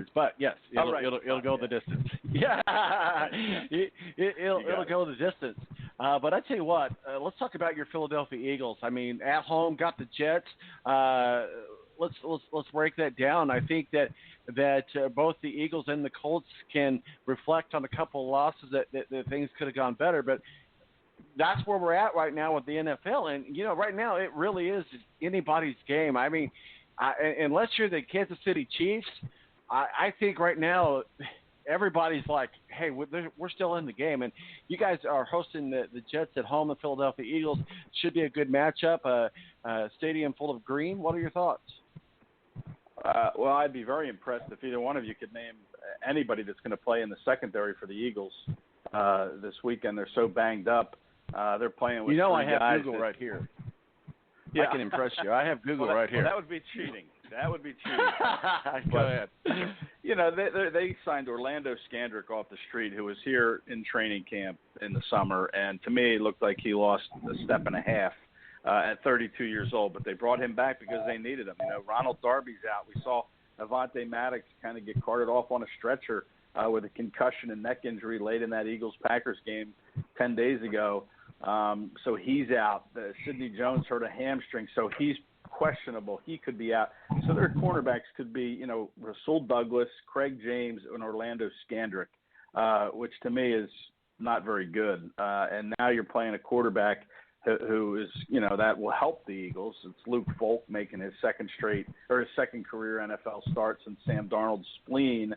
Series. But yes, it'll go the distance. Yeah, it'll go the distance. But I tell you what, let's talk about your Philadelphia Eagles. I mean, at home, got the Jets. Let's break that down. I think that both the Eagles and the Colts can reflect on a couple of losses that things could have gone better, but that's where we're at right now with the NFL. And right now it really is anybody's game. I mean, unless you're the Kansas City Chiefs, I think right now everybody's like, hey, we're still in the game. And you guys are hosting the Jets at home. The Philadelphia Eagles should be a good matchup. A stadium full of green. What are your thoughts? Well, I'd be very impressed if either one of you could name anybody that's going to play in the secondary for the Eagles this weekend. They're so banged up. They're playing with I have Google right here. Yeah. I can impress you. I have Google right here. That would be cheating. Go ahead. They signed Orlando Scandrick off the street, who was here in training camp in the summer, and to me it looked like he lost a step and a half at 32 years old. But they brought him back because they needed him. Ronald Darby's out. We saw Avonte Maddox kind of get carted off on a stretcher with a concussion and neck injury late in that Eagles-Packers game 10 days ago. So he's out. Sidney Jones hurt a hamstring, so he's questionable. He could be out. So their cornerbacks could be, Rasul Douglas, Craig James, and Orlando Scandrick, which to me is not very good. And now you're playing a quarterback who is, that will help the Eagles. It's Luke Falk making his second career NFL start since Sam Darnold's spleen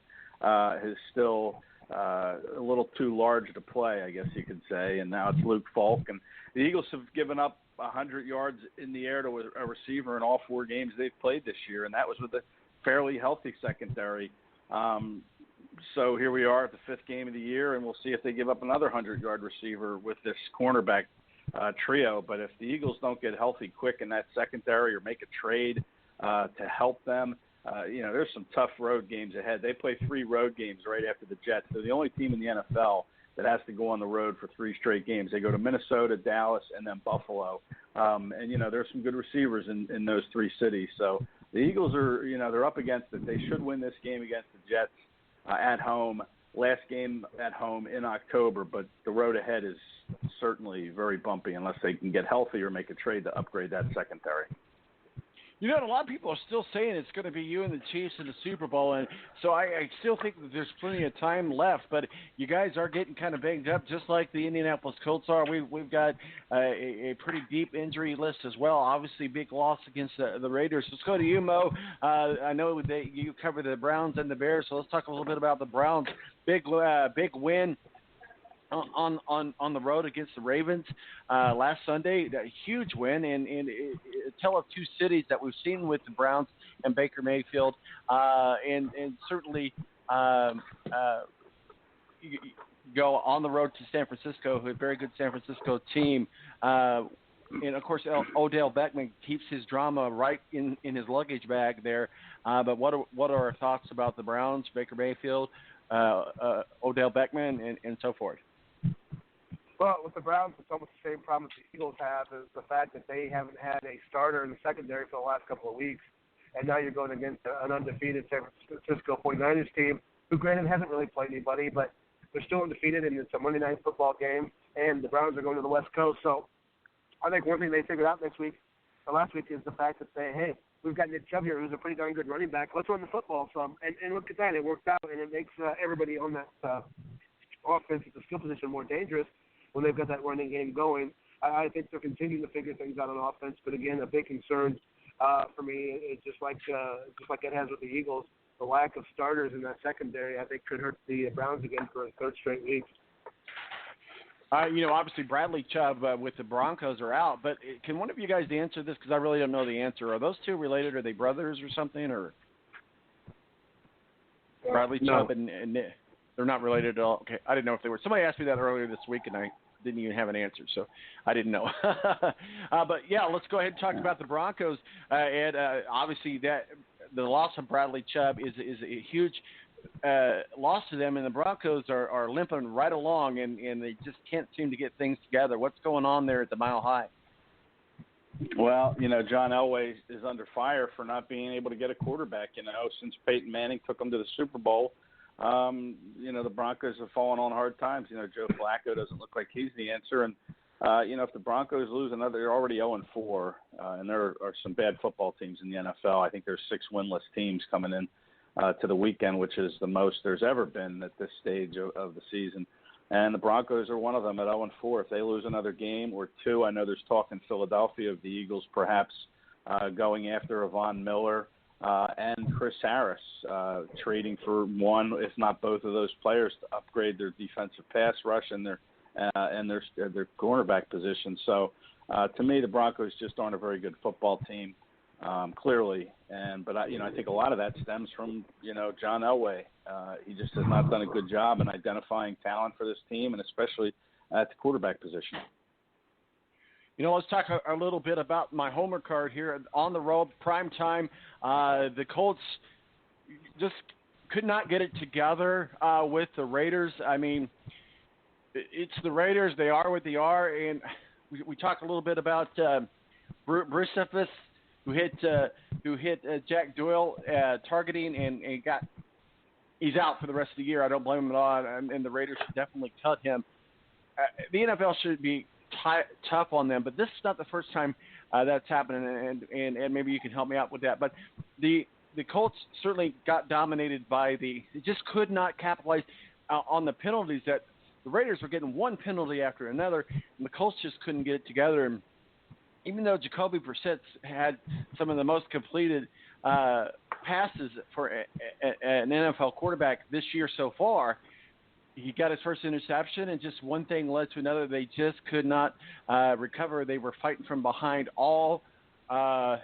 is still a little too large to play, I guess you could say. And now it's Luke Falk. And the Eagles have given up 100 yards in the air to a receiver in all 4 games they've played this year, and that was with a fairly healthy secondary. So here we are at the 5th game of the year, and we'll see if they give up another 100-yard receiver with this cornerback trio. But if the Eagles don't get healthy quick in that secondary or make a trade to help them, there's some tough road games ahead. They play 3 road games right after the Jets. They're the only team in the NFL that has to go on the road for 3 straight games. They go to Minnesota, Dallas, and then Buffalo. And there's some good receivers in those 3 cities. So the Eagles are, they're up against it. They should win this game against the Jets at home. Last game at home in October, but the road ahead is certainly very bumpy unless they can get healthy or make a trade to upgrade that secondary. A lot of people are still saying it's going to be you and the Chiefs in the Super Bowl, and so I still think that there's plenty of time left, but you guys are getting kind of banged up just like the Indianapolis Colts are. We've got a pretty deep injury list as well. Obviously, big loss against the Raiders. Let's go to you, Mo. I know that you cover the Browns and the Bears, so let's talk a little bit about the Browns. Big win on the road against the Ravens last Sunday. A huge win, and a tale of 2 cities that we've seen with the Browns and Baker Mayfield, and certainly go on the road to San Francisco, who a very good San Francisco team. And, of course, Odell Beckham keeps his drama right in his luggage bag there. But what are our thoughts about the Browns, Baker Mayfield, Odell Beckham, and so forth? Well, with the Browns, it's almost the same problem that the Eagles have, is the fact that they haven't had a starter in the secondary for the last couple of weeks. And now you're going against an undefeated San Francisco 49ers team, who, granted, hasn't really played anybody, but they're still undefeated, and it's a Monday night football game, and the Browns are going to the West Coast. So I think one thing they figured out last week is the fact that we've got Nick Chubb here, who's a pretty darn good running back. Let's run the football some. And look at that. It worked out, and it makes everybody on that offense at the skill position more dangerous when they've got that running game going. I think they're continuing to figure things out on offense, but again, a big concern for me is just like it has with the Eagles, the lack of starters in that secondary, I think, could hurt the Browns again for a 3rd straight week. Obviously Bradley Chubb with the Broncos are out, but can one of you guys answer this, because I really don't know the answer? Are those 2 related? Are they brothers or something? Or Bradley Chubb and they're not related at all? Okay, I didn't know if they were. Somebody asked me that earlier this week, and I didn't even have an answer, so I didn't know. But, yeah, let's go ahead and talk about the Broncos. Ed, obviously the loss of Bradley Chubb is a huge loss to them, and the Broncos are limping right along, and they just can't seem to get things together. What's going on there at the Mile High? Well, John Elway is under fire for not being able to get a quarterback. Since Peyton Manning took him to the Super Bowl, the Broncos have fallen on hard times. Joe Flacco doesn't look like he's the answer. And, if the Broncos lose another, they're already 0-4, and there are some bad football teams in the NFL. I think there's 6 winless teams coming in to the weekend, which is the most there's ever been at this stage of the season. And the Broncos are one of them at 0-4. If they lose another game or two, I know there's talk in Philadelphia of the Eagles perhaps going after Von Miller and Chris Harris, trading for one, if not both of those players to upgrade their defensive pass rush and their cornerback position. So to me, the Broncos just aren't a very good football team, clearly. But I think a lot of that stems from John Elway. He just has not done a good job in identifying talent for this team, and especially at the quarterback position. Let's talk a little bit about my homer card here. On the road, prime time, the Colts just could not get it together with the Raiders. I mean, it's the Raiders. They are what they are. And we talked a little bit about Bruce Cephas, who hit Jack Doyle targeting and he's out for the rest of the year. I don't blame him at all, and the Raiders should definitely cut him. The NFL should be tough on them, but this is not the first time that's happening, and maybe you can help me out with that. But the Colts certainly got dominated by they just could not capitalize on the penalties that the Raiders were getting one penalty after another, and the Colts just couldn't get it together. And even though Jacoby Brissett had some of the most completed passes for an NFL quarterback this year so far, he got his first interception, and just one thing led to another. They just could not recover. They were fighting from behind all day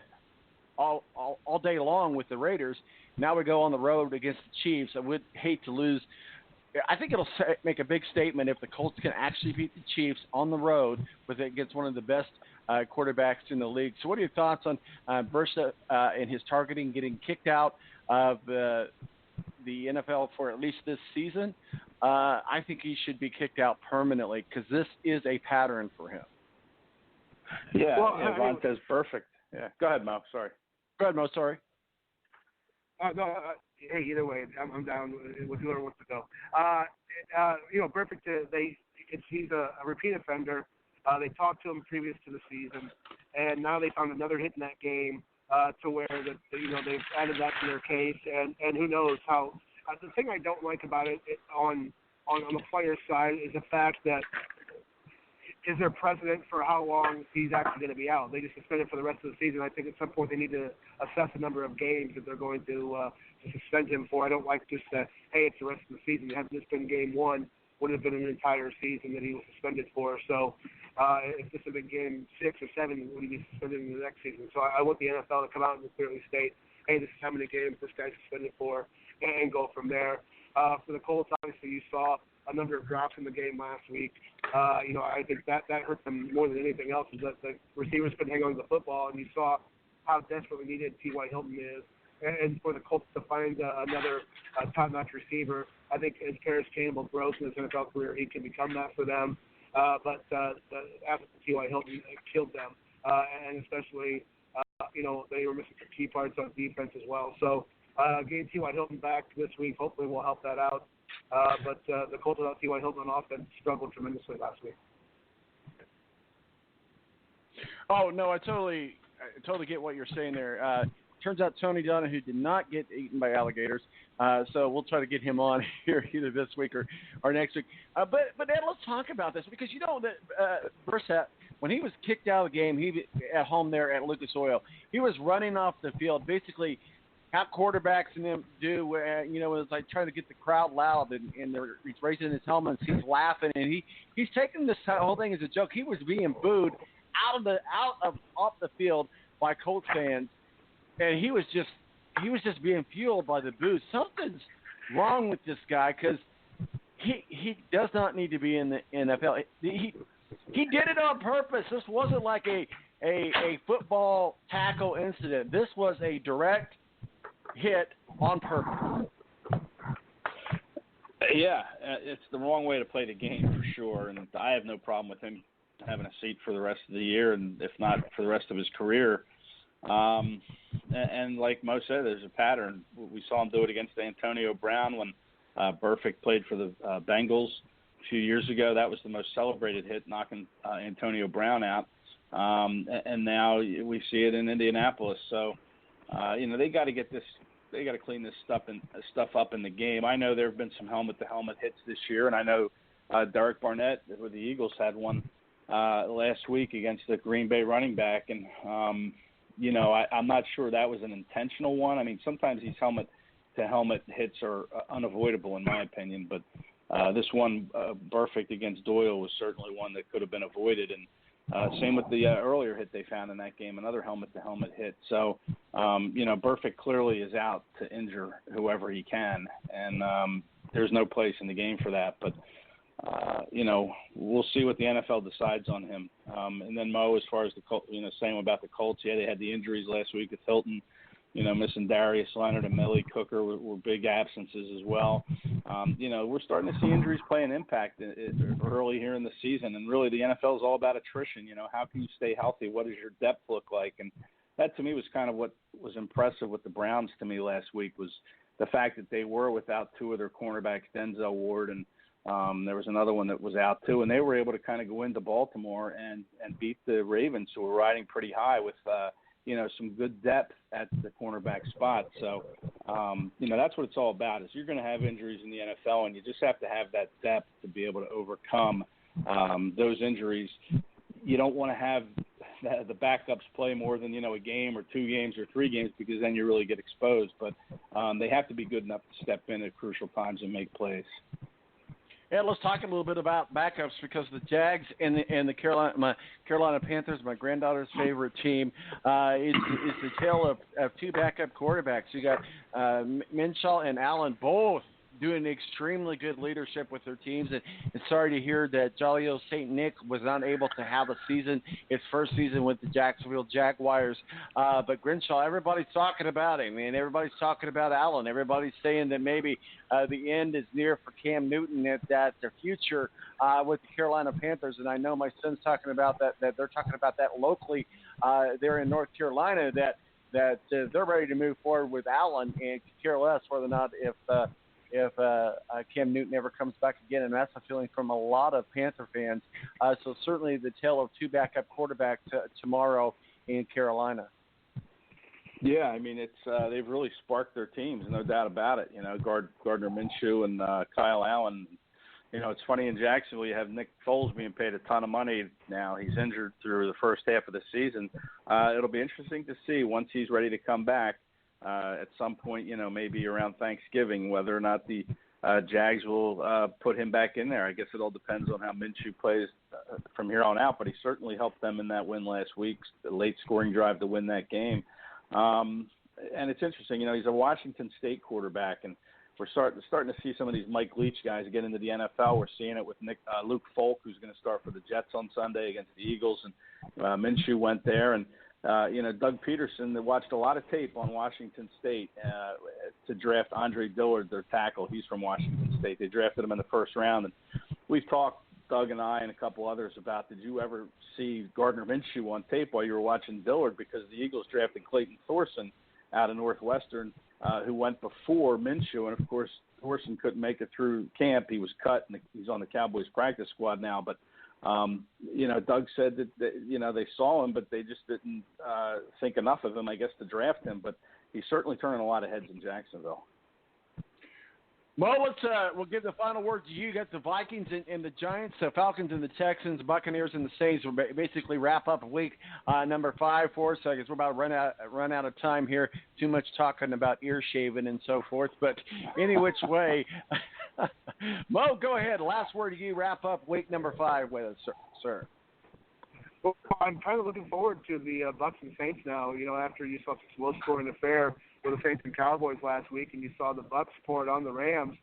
long with the Raiders. Now we go on the road against the Chiefs. I would hate to lose. I think it'll make a big statement if the Colts can actually beat the Chiefs on the road against one of the best quarterbacks in the league. So what are your thoughts on Bursa and his targeting, getting kicked out of the NFL for at least this season? I think he should be kicked out permanently because this is a pattern for him. Yeah, Vontaze perfect. Yeah, go ahead, Mo. Sorry. Go ahead, Mo. Sorry. Hey, either way, I'm down with whoever wants to go. Perfect. He's a repeat offender. They talked to him previous to the season, and now they found another hit in that game to where they've added that to their case, and who knows how. The thing I don't like about it on the player's side is the fact that is there precedent for how long he's actually going to be out? They just suspend him for the rest of the season. I think at some point they need to assess the number of games that they're going to suspend him for. I don't like just hey, it's the rest of the season. It hasn't just been game one. Would have been an entire season that he was suspended for. So if this had been game 6 or 7, would he be suspended in the next season? So I want the NFL to come out and clearly state, hey, this is how many games this guy's suspended for, and go from there. For the Colts, obviously, you saw a number of drops in the game last week. I think that hurt them more than anything else is that the receivers couldn't hang on to the football, and you saw how desperately needed T.Y. Hilton is. And for the Colts to find another top-notch receiver, I think as Paris Campbell grows in his NFL career, he can become that for them. But the absence of T.Y. Hilton killed them, and especially, they were missing some key parts on defense as well. So getting T.Y. Hilton back this week hopefully will help that out. But the Colts without T.Y. Hilton on offense struggled tremendously last week. Oh, no, I totally get what you're saying there. Turns out Tony Donahue did not get eaten by alligators, so we'll try to get him on here either this week or next week. But Ed, let's talk about this because that Brissett, when he was kicked out of the game, he at home there at Lucas Oil, he was running off the field, basically how quarterbacks and them do. It's like trying to get the crowd loud, and he's raising his helmets, he's laughing, and he's taking this whole thing as a joke. He was being booed off the field by Colts fans. And he was just being fueled by the booze. Something's wrong with this guy because he does not need to be in the NFL. He did it on purpose. This wasn't like a football tackle incident. This was a direct hit on purpose. Yeah, it's the wrong way to play the game for sure, and I have no problem with him having a seat for the rest of the year, and if not for the rest of his career. And like Mo said, there's a pattern. We saw him do it against Antonio Brown when Burfict played for the Bengals a few years ago. That was the most celebrated hit, knocking Antonio Brown out. And now we see it in Indianapolis. So, they got to get this. They got to clean this stuff up in the game. I know there have been some helmet-to-helmet hits this year, and I know Derek Barnett with the Eagles had one last week against the Green Bay running back, and I'm not sure that was an intentional one. I mean, sometimes these helmet-to-helmet hits are unavoidable in my opinion, but this one, Burfict against Doyle, was certainly one that could have been avoided, and same with the earlier hit they found in that game, another helmet-to-helmet hit. So, Burfict clearly is out to injure whoever he can, and there's no place in the game for that. But, we'll see what the NFL decides on him. And then, Mo, as far as same about the Colts, they had the injuries last week with Hilton, missing Darius Leonard and Melly Cooker were big absences as well. We're starting to see injuries play an impact early here in the season, and really the NFL is all about attrition. How can you stay healthy? What does your depth look like? And that to me was kind of what was impressive with the Browns to me last week, was the fact that they were without two of their cornerbacks, Denzel Ward, and there was another one that was out too, and they were able to kind of go into Baltimore and beat the Ravens, who were riding pretty high with some good depth at the cornerback spot. So, that's what it's all about, is you're going to have injuries in the NFL, and you just have to have that depth to be able to overcome those injuries. You don't want to have the backups play more than, a game or 2 games or 3 games, because then you really get exposed. But they have to be good enough to step in at crucial times and make plays. Yeah, let's talk a little bit about backups, because the Jags and the Carolina Panthers, my granddaughter's favorite team, is the tale of 2 backup quarterbacks. You got Minshew and Allen, both doing extremely good leadership with their teams. And sorry to hear that Jolly Old St. Nick was not able to have his first season with the Jacksonville Jaguars. But Grinshaw, everybody's talking about him, and everybody's talking about Allen. Everybody's saying that maybe the end is near for Cam Newton, that their future with the Carolina Panthers. And I know my son's talking about that they're talking about that locally there in North Carolina, that they're ready to move forward with Allen, and care less whether or not if Cam Newton ever comes back again. And that's a feeling from a lot of Panther fans. So certainly the tale of 2 backup quarterbacks tomorrow in Carolina. Yeah, I mean, it's they've really sparked their teams, no doubt about it. Gardner Minshew and Kyle Allen. It's funny, in Jacksonville you have Nick Foles being paid a ton of money now. He's injured through the first half of the season. It'll be interesting to see once he's ready to come back at some point, maybe around Thanksgiving, whether or not the Jags will put him back in there. I guess it all depends on how Minshew plays from here on out, but he certainly helped them in that win last week, the late scoring drive to win that game. And it's interesting, he's a Washington State quarterback, and we're starting to see some of these Mike Leach guys get into the NFL. We're seeing it with Luke Folk, who's going to start for the Jets on Sunday against the Eagles, and Minshew went there, and Doug Peterson, that watched a lot of tape on Washington State to draft Andre Dillard, their tackle. He's from Washington State. They drafted him in the first round, and we've talked, Doug and I and a couple others, about, did you ever see Gardner Minshew on tape while you were watching Dillard? Because the Eagles drafted Clayton Thorson out of Northwestern, who went before Minshew, and of course Thorson couldn't make it through camp. He was cut, and he's on the Cowboys practice squad now. But Doug said that they saw him, but they just didn't think enough of him, I guess, to draft him. But he's certainly turning a lot of heads in Jacksonville. Well, we'll give the final word to you. You got the Vikings and the Giants, the Falcons and the Texans, Buccaneers and the Saints. We'll basically wrap up week number 5 for us. I guess we're about to run out of time here. Too much talking about ear shaving and so forth. But any which way, Mo, go ahead. Last word to you. Wrap up week number 5 with us, sir. Well, I'm kind of looking forward to the Bucs and Saints now. After you saw such low-scoring affair with the Saints and Cowboys last week, and you saw the Bucs pour it on the Rams.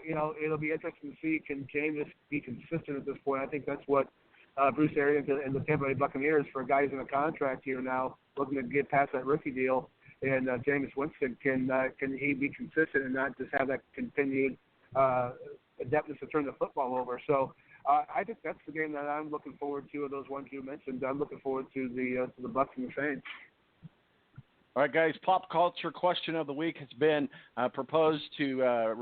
It'll be interesting to see, can Jameis be consistent at this point? I think that's what Bruce Arians and the Tampa Bay Buccaneers, for guys in a contract here now, looking to get past that rookie deal. And Jameis Winston, can he be consistent and not just have that continued adeptness to turn the football over? So I think that's the game that I'm looking forward to. Of those ones you mentioned, I'm looking forward to the Bucks and the Saints. All right, guys. Pop culture question of the week has been proposed to